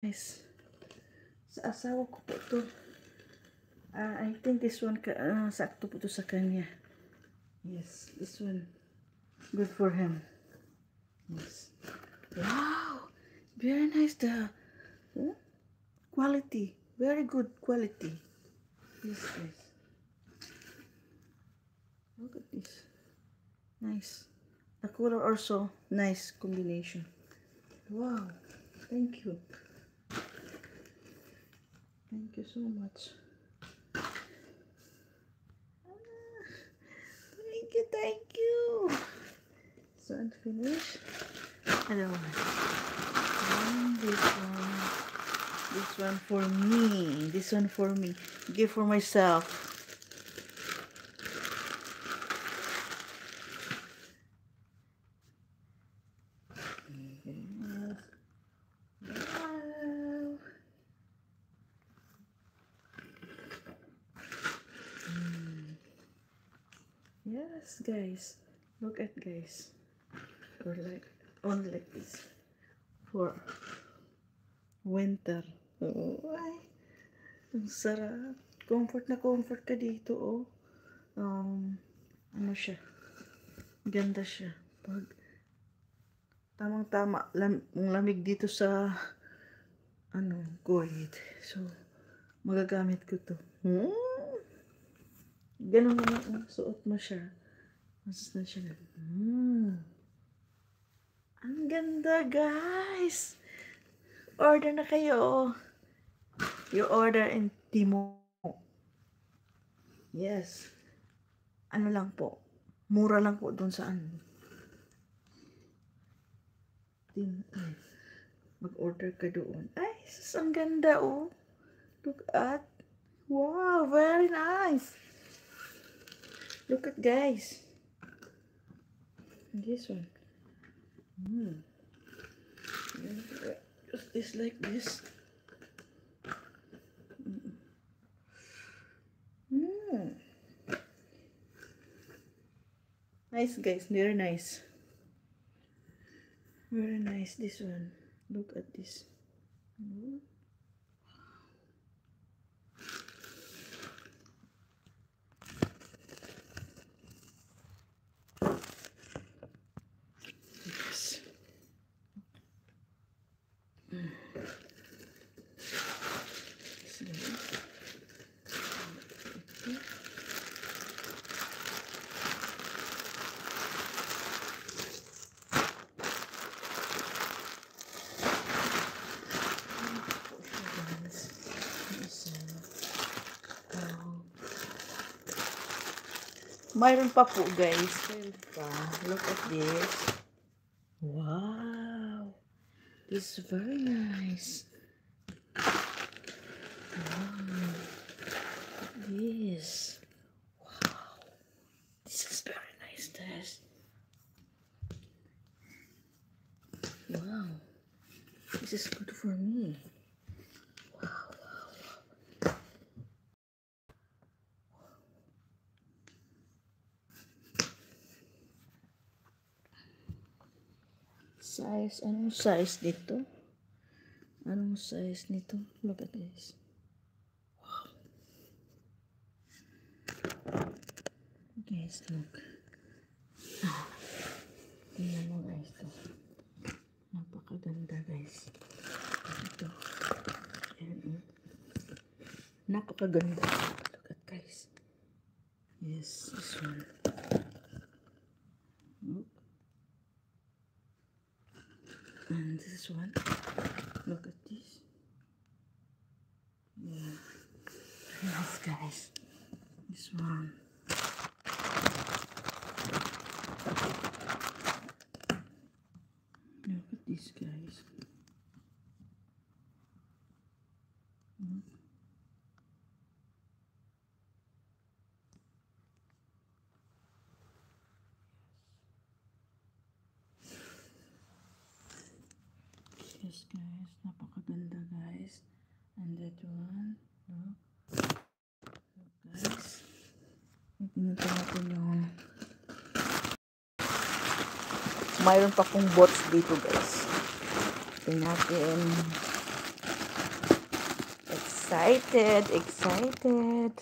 Guys, sa asawa ko po to. I think this one sakto po to sa kanya. Yes, this one good for him. Yes. Wow, very nice. The quality, very good quality. Yes, guys. Look at this. Nice. The color also nice combination. Wow, thank you. Thank you so much. Thank you. So unfinished. Another one. And this one for me. This one for me. Give for myself. Wow. Yes, guys. Look at guys. Or like only like this for winter. Oh, ay, ang sarap. Comfort na comfort ka dito, oh. Ano siya? Ganda siya. Pag tamang-tama, lamig dito sa Kuwait. So, magagamit ko to. Ganun naman, suot mo siya. Mas na siya. Ang ganda, guys! Order na kayo. You order in Timo. Yes. Ano lang po. Mura lang po dun sa mag-order ka doon. Ay, ang ganda, oh. Look at. Wow, very nice. Look at, guys. This one. Just like this. Nice, guys. Very nice. Very nice, this one. Look at this. Yes. Mayroon pa po, guys. Mayroon pa. Look at this. Wow. This is very nice. Wow. Look at this. Wow. This is very nice, guys. Wow. This is good for me. Size, anong size dito? Anong size nito? Look at this. Wow. Guys, look. Tingnan mo, guys, to. Napakaganda, guys. Ito. Ayan, napakaganda. Look at, guys. Yes, this one. Look. And this one, look at this. Yeah, very nice, guys. This one. Look at this, guys. Yes, guys, napakaganda, guys. And that one, look. Look, guys. Tingnan natin yung mayroon pa pong bots dito, guys. Tingnan natin. Excited, excited.